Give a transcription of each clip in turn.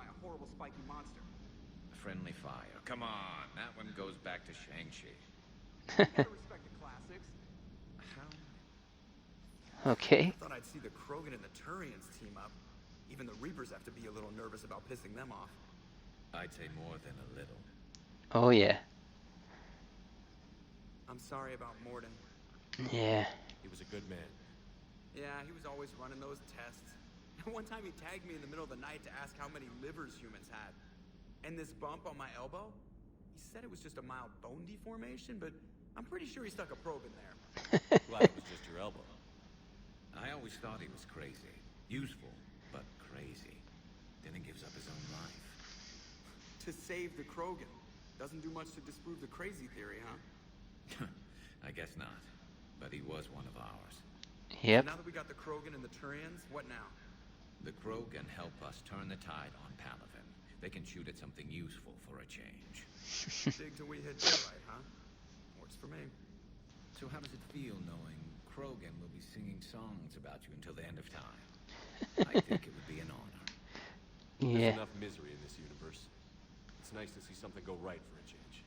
by a horrible spiky monster. Friendly fire. Come on, that one goes back to Shang-Chi. You gotta respect the classics. How? Never Okay. thought I'd see the Krogan and the Turians team up. Even the Reapers have to be a little nervous about pissing them off. I'd say more than a little. Oh yeah. I'm sorry about Morden. Yeah. He was a good man. Yeah, he was always running those tests. One time he tagged me in the middle of the night to ask how many livers humans had. And this bump on my elbow? He said it was just a mild bone deformation, but I'm pretty sure he stuck a probe in there. Glad it was just your elbow. I always thought he was crazy. Useful, but crazy. Then he gives up his own life. To save the Krogan. Doesn't do much to disprove the crazy theory, huh? I guess not. But he was one of ours. Yep. Now that we got the Krogan and the Turians, what now? The Krogan help us turn the tide on Palaven. They can shoot at something useful for a change. Dig till we hit daylight, huh? Works for me. So how does it feel knowing Krogan will be singing songs about you until the end of time? I think it would be an honor. Yeah. There's enough misery in this universe. It's nice to see something go right for a change.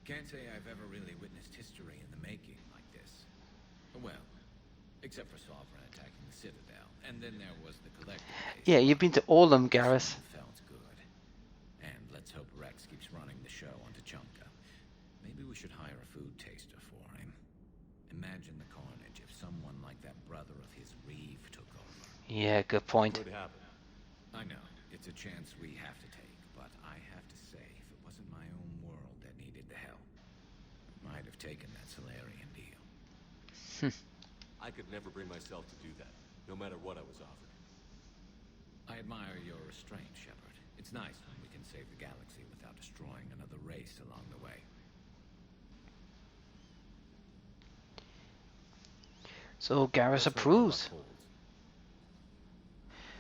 Can't say I've ever really witnessed history in the making like this. Well, except for Sovereign attacking the Citadel, and then there was the Collective base. Yeah, you've been to all of them, Garrus. Felt good. And let's hope Rex keeps running the show on Tuchanka. Maybe we should hire a food taster for him. Imagine the carnage if someone like that brother of his, Reeve, took over. Yeah, good point. Could happen. I know, it's a chance we have to take, but I have to say, if it wasn't my own world that needed the help, I might have taken that Solarian deal. I could never bring myself to do that, no matter what I was offered. I admire your restraint, Shepard. It's nice when we can save the galaxy without destroying another race along the way. So Garrus Let's hope approves. luck holds.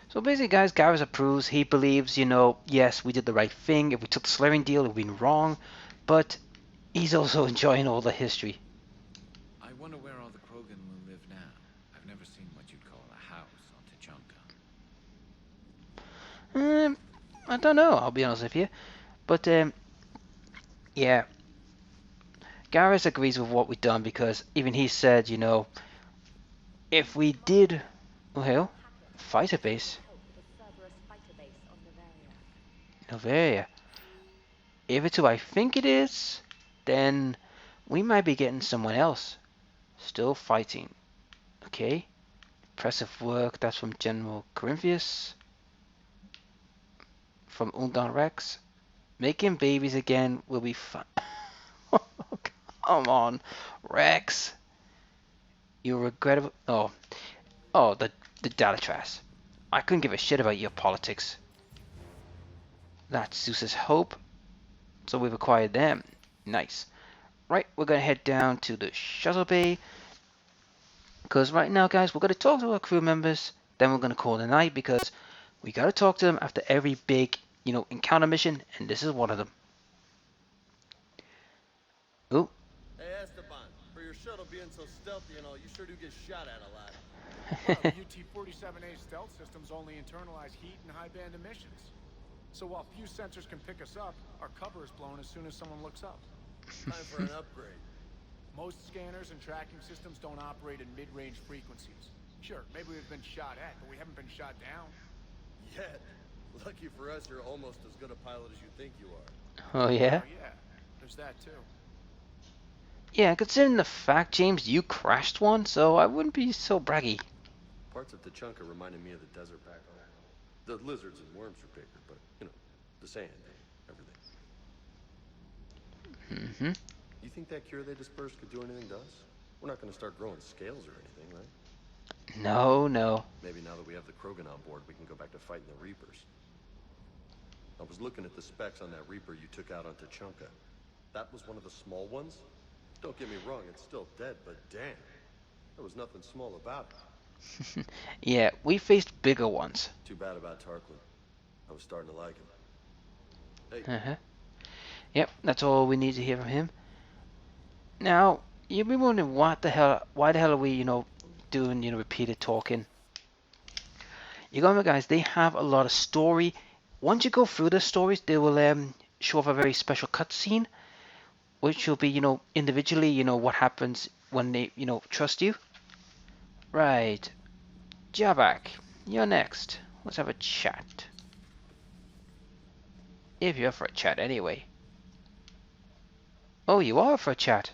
So basically, guys, Garrus approves. He believes, yes, we did the right thing. If we took the Solarian deal, it would have been wrong. But he's also enjoying all the history. I wonder where all the Krogan will live now. I've never seen what you'd call a house on Tuchanka. I don't know, I'll be honest with you. But, yeah. Garrus agrees with what we've done because even he said, if we did, well, fighter base, Noveria. If it's who I think it is, then we might be getting someone else. Still fighting. Okay. Impressive work. That's from General Corinthius. From Undon Rex. Making babies again will be fun. Come on, Rex. You regrettable. Oh, the Dalatras. I couldn't give a shit about your politics. That's Zeus's hope. So we've acquired them. Nice. Right, we're gonna head down to the shuttle bay. Because right now, guys, we're gonna talk to our crew members. Then we're gonna call it a night because we gotta talk to them after every big, encounter mission, and this is one of them. Ooh. Hey Esteban, for your shuttle being so stealthy and all, you sure do get shot at a lot. Well, the UT-47A stealth systems only internalize heat and high-band emissions. So while few sensors can pick us up, our cover is blown as soon as someone looks up. Time for an upgrade. Most scanners and tracking systems don't operate in mid-range frequencies. Sure, maybe we've been shot at, but we haven't been shot down. Yet. Lucky for us, you're almost as good a pilot as you think you are. Oh yeah. Oh yeah, there's that too. Yeah, considering the fact, James, you crashed one, so I wouldn't be so braggy. Parts of Tuchanka reminded me of the desert back home. The lizards and worms were bigger, but, the sand, everything. Mm-hmm. You think that cure they dispersed could do anything to us? We're not going to start growing scales or anything, right? No, no. Maybe now that we have the Krogan on board, we can go back to fighting the Reapers. I was looking at the specs on that Reaper you took out on Tuchanka. That was one of the small ones? Don't get me wrong, it's still dead, but damn. There was nothing small about it. Yeah, we faced bigger ones. Too bad about Tarquin. I was starting to like him. Hey, Uh-huh. Yep, that's all we need to hear from him. Now, you'll be wondering why the hell are we, doing, repeated talking. You got me, guys, they have a lot of story once you go through the stories, they will show off a very special cutscene, which will be, individually, what happens when they, trust you. Right, Javak, you're next. Let's have a chat. If you're up for a chat, anyway. Oh, you are up for a chat.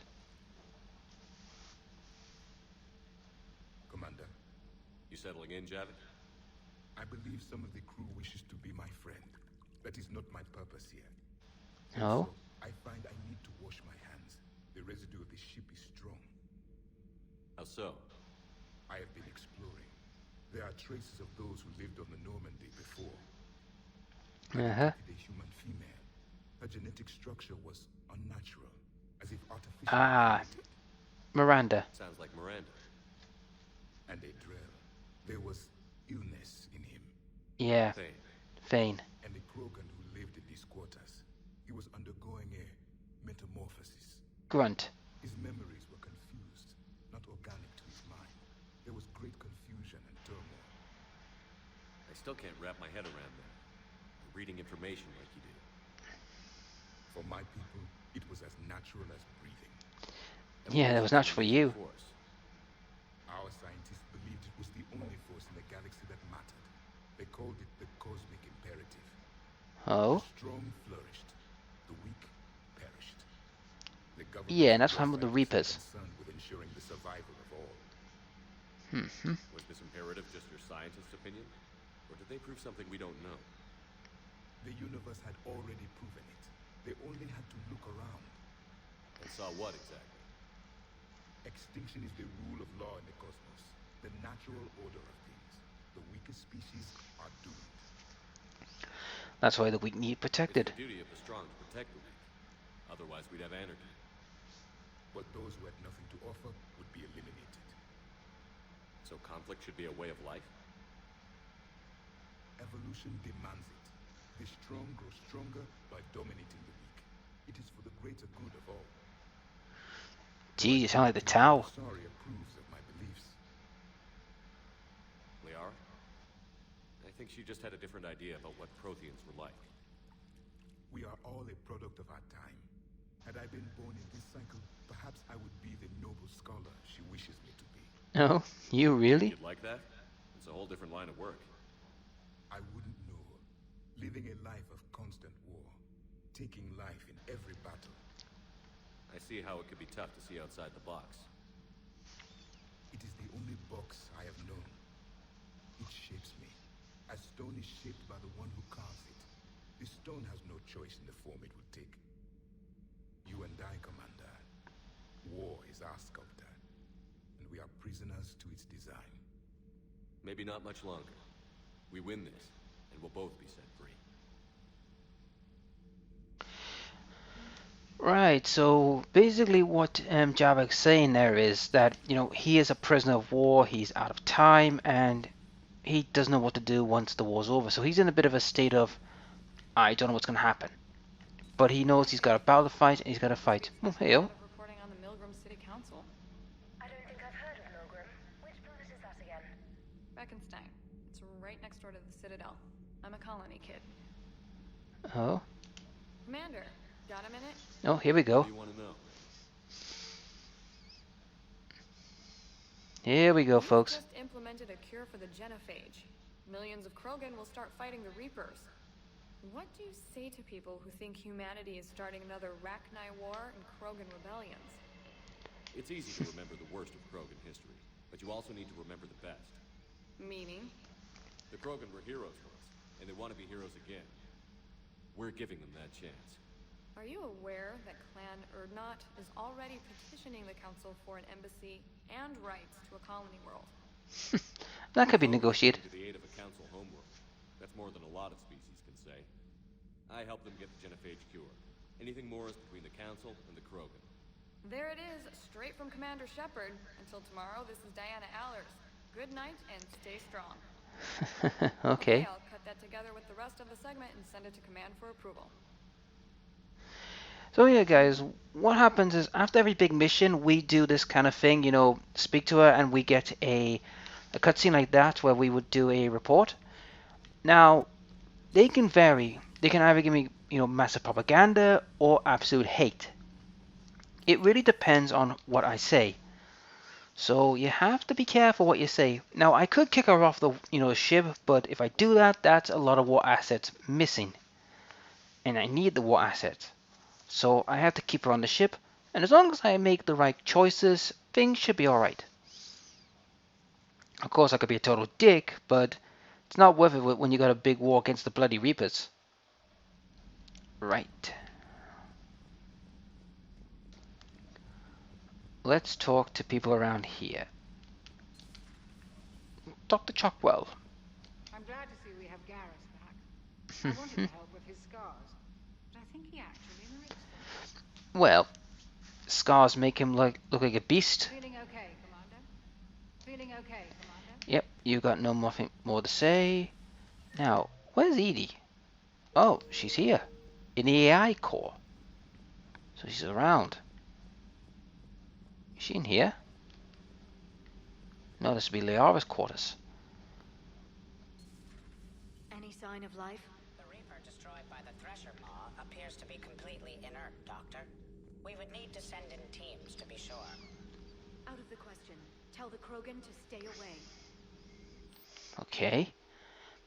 Commander, You settling in, Javid? I believe some of the crew wishes to be my friend. That is not my purpose here. Oh? So, I find I need to wash my hands. The residue of the ship is strong. How so? I have been exploring. There are traces of those who lived on the Normandy before. Uh-huh. The human female. Her genetic structure was unnatural, as if artificially Ah, created. Miranda. Sounds like Miranda. And a drill. There was illness in him. Yeah, Thane. Thane. And the Krogan who lived in these quarters. He was undergoing a metamorphosis. Grunt. His memories were confused, not organic to his mind. There was great confusion and turmoil. I still can't wrap my head around that. Reading information like you do. For my people, it was as natural as breathing. Yeah, that was natural for you. Force. Our scientists believed it was the only force in the galaxy that mattered. They called it the cosmic imperative. Oh? The strong flourished, the weak perished. The government Yeah, and that's what happened with the was Reapers. concerned with ensuring the survival of all. Was this imperative just your scientist's opinion? Or did they prove something we don't know? The universe had already proven it. They only had to look around. And saw what exactly? Extinction is the rule of law in the cosmos, the natural order of things. The weakest species are doomed. That's why the weak need It's protected. the duty of the strong to protect the weak. Otherwise, we'd have anarchy. But those who had nothing to offer would be eliminated. So conflict should be a way of life? Evolution demands it. The strong grow stronger by dominating the weak. It is for the greater good of all. Gee, you sound like the Tau. Sorry approves of my beliefs. Liara? I think she just had a different idea about what Protheans were like. We are all a product of our time. Had I been born in this cycle, perhaps I would be the noble scholar she wishes me to be. Oh, you really? You'd like that? It's a whole different line of work. I wouldn't know. Living a life of constant war. Taking life in every battle. I see how it could be tough to see outside the box. It is the only box I have known. It shapes me. As stone is shaped by the one who carves it. The stone has no choice in the form it will take. You and I, Commander. War is our sculptor. And we are prisoners to its design. Maybe not much longer. We win this, and we'll both be set free. Right, so basically what Javak's saying there is that, he is a prisoner of war, he's out of time, and he doesn't know what to do once the war's over. So he's in a bit of a state of, I don't know what's going to happen. But he knows he's got a battle to fight, and he's got to fight. Oh, hey, oh. Reporting on the Milgram City Council. I don't think I've heard of Milgram. Which planet is that again? Beckenstein. It's right next door to the Citadel. I'm a colony kid. Oh, Commander, got a minute? oh, here we go. What do you want to know? Here we go, You've folks. just implemented a cure for the genophage. Millions of Krogan will start fighting the Reapers. What do you say to people who think humanity is starting another Rachni War and Krogan rebellions? It's easy to remember the worst of Krogan history, but you also need to remember the best. Meaning? The Krogan were heroes for us, and they want to be heroes again. We're giving them that chance. Are you aware that Clan Urdnot is already petitioning the Council for an embassy and rights to a colony world? That could be negotiated. To the aid of a council homeworld. That's more than a lot of species can say. I help them get the genophage cured. Anything more is between the council and the Krogan. There it is, straight from Commander Shepard. Until tomorrow, this is Diana Allers. Good night and stay strong. Okay. I'll cut that together with the rest of the segment and send it to Command for approval. So yeah, guys, what happens is after every big mission, we do this kind of thing, speak to her, and we get a cutscene like that where we would do a report. Now, they can vary. They can either give me, massive propaganda or absolute hate. It really depends on what I say. So you have to be careful what you say. Now I could kick her off the, ship, but if I do that, that's a lot of war assets missing. And I need the war assets. So I have to keep her on the ship, and as long as I make the right choices, things should be alright. Of course I could be a total dick, but it's not worth it when you got a big war against the bloody Reapers. Right. Let's talk to people around here. Dr. Chockwell. I'm glad to see we have Garrus back. I wanted to help with his scars, but I think he actually likes them. Well, scars make him look like a beast. Feeling okay, Commander? Feeling okay, Commander? Yep, you got nothing more to say. Now, where's Edie? Oh, she's here. In the AI core. So she's around. Is she in here? No, this would be Liara's quarters. Any sign of life? The Reaper destroyed by the Thresher Maw appears to be completely inert, Doctor. We would need to send in teams to be sure. Out of the question. Tell the Krogan to stay away. Okay.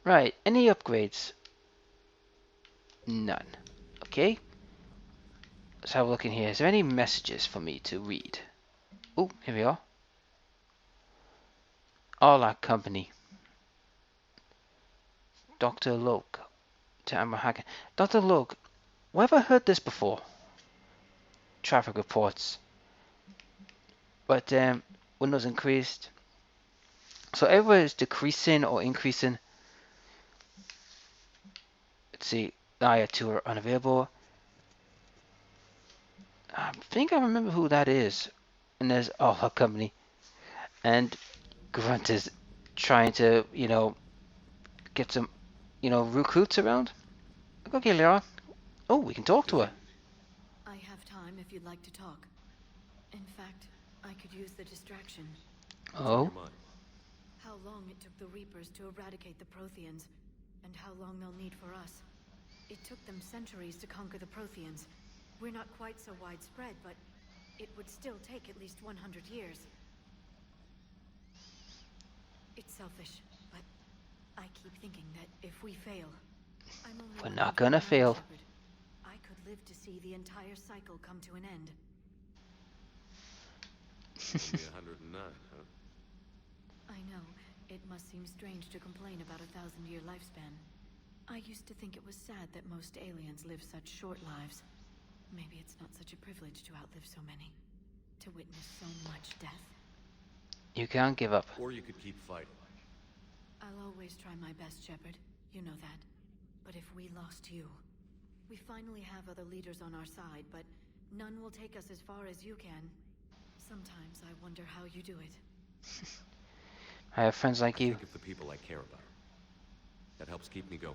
Right, any upgrades? None. Okay. Let's have a look in here. Is there any messages for me to read? Oh, here we are. All our company. Dr. Loke to Amber Hacken. Dr. Loke, where have I heard this before? Traffic reports. But windows increased. So everywhere is decreasing or increasing. Let's see. Yeah, 2 are unavailable. I think I remember who that is. And there's all our company. And Grunt is trying to, get some, recruits around. Okay, Liara. Oh, we can talk to her. I have time if you'd like to talk. In fact, I could use the distraction. Oh. How long it took the Reapers to eradicate the Protheans, and how long they'll need for us. It took them centuries to conquer the Protheans. We're not quite so widespread, but it would still take at least 100 years. It's selfish, but I keep thinking that if we fail, I'm only We're not gonna fail. I could live to see the entire cycle come to an end. Only 109, huh? I know. It must seem strange to complain about a 1,000-year lifespan. I used to think it was sad that most aliens live such short lives. Maybe it's not such a privilege to outlive so many. To witness so much death. You can't give up. Or you could keep fighting. I'll always try my best, Shepard. You know that. But if we lost you... We finally have other leaders on our side, but none will take us as far as you can. Sometimes I wonder how you do it. I have friends like you. Think of the people I care about. That helps keep me going.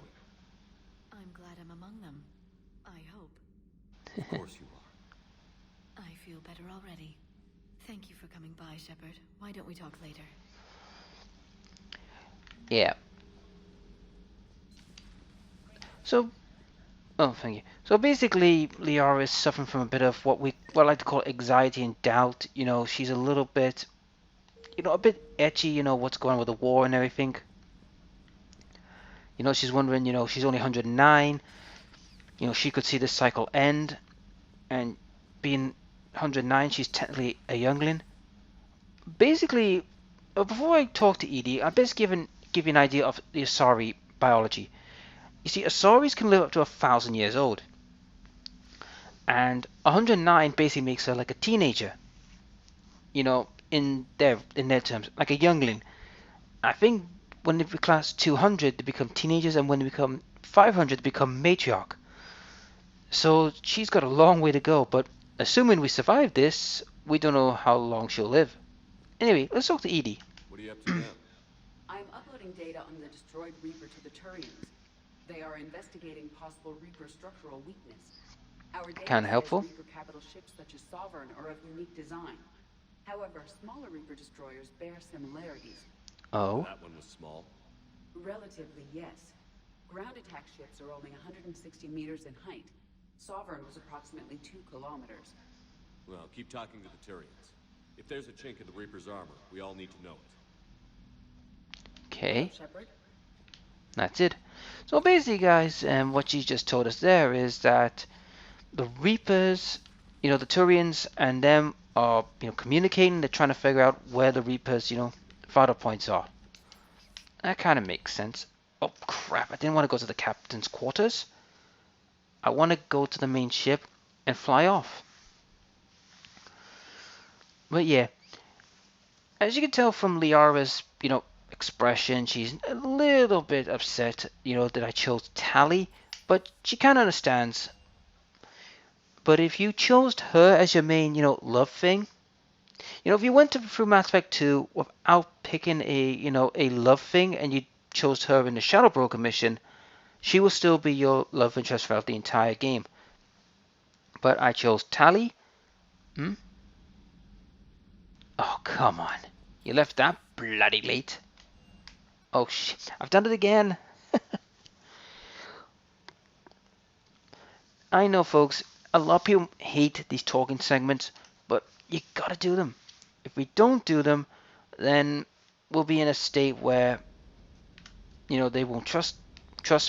I'm glad I'm among them. I hope. Of course you are. I feel better already. Thank you for coming by, Shepard. Why don't we talk later? Yeah. So, thank you. So basically, Liara is suffering from a bit of what I like to call anxiety and doubt. She's a little bit, a bit etchy. What's going on with the war and everything. She's wondering. She's only 109. She could see this cycle end, and being 109, she's technically a youngling. Basically, before I talk to Edie, I'm just give you an idea of the Asari biology. You see, Asaris can live up to 1,000 years old, and 109 basically makes her like a teenager. In their terms, like a youngling. I think when they class 200, they become teenagers, and when they become 500, they become matriarch. So she's got a long way to go, but assuming we survive this, we don't know how long she'll live. Anyway, let's talk to Edie. What are you up to now? I'm uploading data on the destroyed Reaper to the Turians. They are investigating possible Reaper structural weakness. Our data Kinda helpful. says Reaper capital ships such as Sovereign are of unique design. However, smaller Reaper destroyers bear similarities. Oh. That one was small. Relatively, yes. Ground attack ships are only 160 meters in height. Sovereign was approximately 2 kilometers. Well, keep talking to the Turians. If there's a chink in the Reaper's armor, we all need to know it. Okay. Shepard? That's it. So basically, guys, what she just told us there is that the Reapers, you know, the Turians and them are, you know, communicating. They're trying to figure out where the Reapers, you know, vital points are. That kind of makes sense. Oh crap! I didn't want to go to the captain's quarters. I want to go to the main ship and fly off. But yeah, as you can tell from Liara's, you know, expression, she's a little bit upset, you know, that I chose Tali, but she kind of understands. But if you chose her as your main, you know, love thing, you know, if you went through Mass Effect 2 without picking a, you know, a love thing, and you chose her in the Shadow Broker mission, she will still be your love interest throughout the entire game. But I chose Tali. Oh, come on. You left that bloody late. Oh, shit. I've done it again. I know, folks, a lot of people hate these talking segments, but you gotta do them. If we don't do them, then we'll be in a state where, you know, they won't trust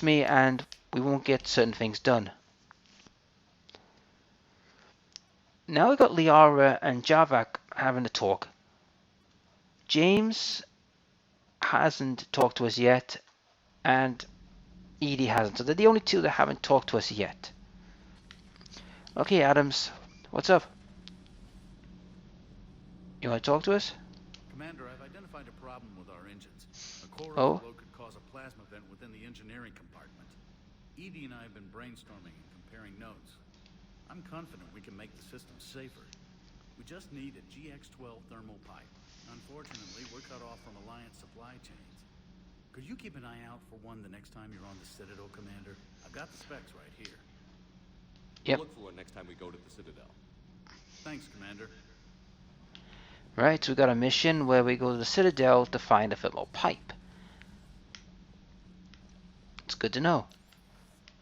me, and we won't get certain things done. Now we've got Liara and Javak having a talk. James hasn't talked to us yet, and Edie hasn't. So they're the only two that haven't talked to us yet. Okay, Adams, what's up? You want to talk to us? Commander, I've identified a problem with our engines. A core Oh? overload could cause a plasma vent within the engineering compartment. Edie and I have been brainstorming and comparing notes. I'm confident we can make the system safer. We just need a GX-12 thermal pipe. Unfortunately, we're cut off from Alliance supply chains. Could you keep an eye out for one the next time you're on the Citadel, Commander? I've got the specs right here. Yep. We'll look for one next time we go to the Citadel. Thanks, Commander. Right, so we got a mission where we go to the Citadel to find a thermal pipe. It's good to know.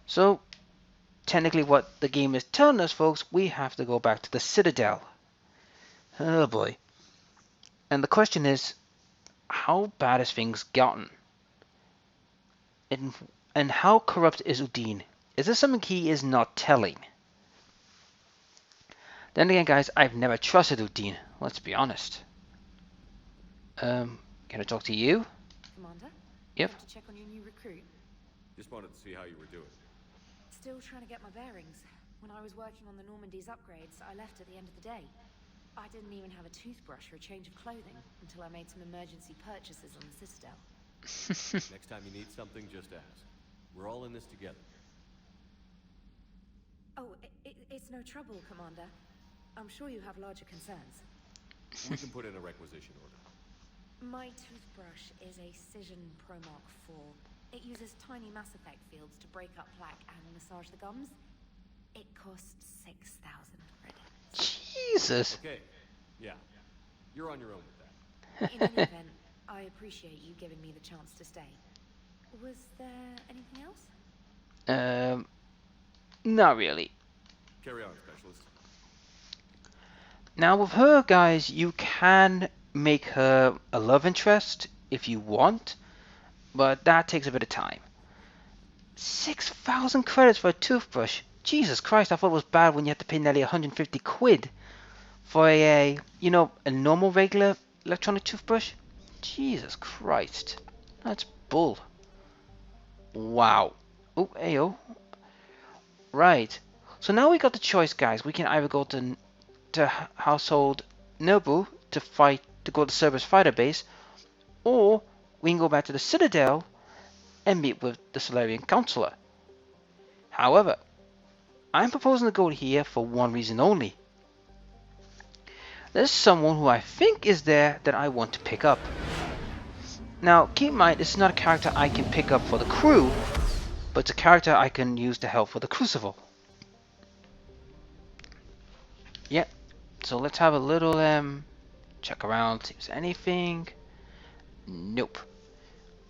So, technically what the game is telling us, folks, we have to go back to the Citadel. Oh boy. And the question is, how bad has things gotten? And how corrupt is Udine? Is this something he is not telling? Then again, guys, I've never trusted Udine. Let's be honest. Can I talk to you? Commander? Yep. Came to check on your new recruit. Just wanted to see how you were doing. Still trying to get my bearings. When I was working on the Normandy's upgrades, I left at the end of the day. I didn't even have a toothbrush or a change of clothing until I made some emergency purchases on the Citadel. Next time you need something, just ask. We're all in this together. Oh, it's no trouble, Commander. I'm sure you have larger concerns. We can put in a requisition order. My toothbrush is a Cision Pro Mark IV. It uses tiny Mass Effect fields to break up plaque and massage the gums. It costs 6,000 credits. Jesus. Okay. Yeah. You're on your own with that. In any event, I appreciate you giving me the chance to stay. Was there anything else? Not really. Carry on, Specialist. Now with her, guys, you can make her a love interest if you want, but that takes a bit of time. 6,000 credits for a toothbrush. Jesus Christ, I thought it was bad when you had to pay nearly 150 quid for a, you know, a normal regular electronic toothbrush. Jesus Christ. That's bull. Wow. Oh, ayo. Right. So now we got the choice, guys. We can either go to Household Nobu to go to Cerberus fighter base, or we can go back to the Citadel and meet with the Solarian Counselor. However, I'm proposing to go here for one reason only. There's someone who I think is there that I want to pick up. Now, keep in mind, this is not a character I can pick up for the crew, but it's a character I can use to help for the Crucible. Yep. So let's have a little check around, see if there's anything. Nope.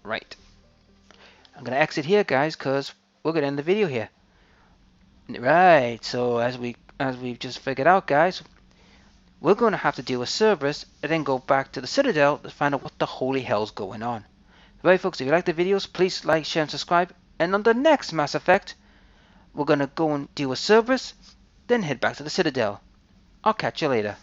Right. I'm gonna exit here, guys, because we're gonna end the video here. Right, so as we've just figured out, guys, we're gonna have to deal with Cerberus and then go back to the Citadel to find out what the holy hell's going on. Right, folks, if you like the videos, please like, share, and subscribe. And on the next Mass Effect, we're gonna go and deal with Cerberus, then head back to the Citadel. I'll catch you later.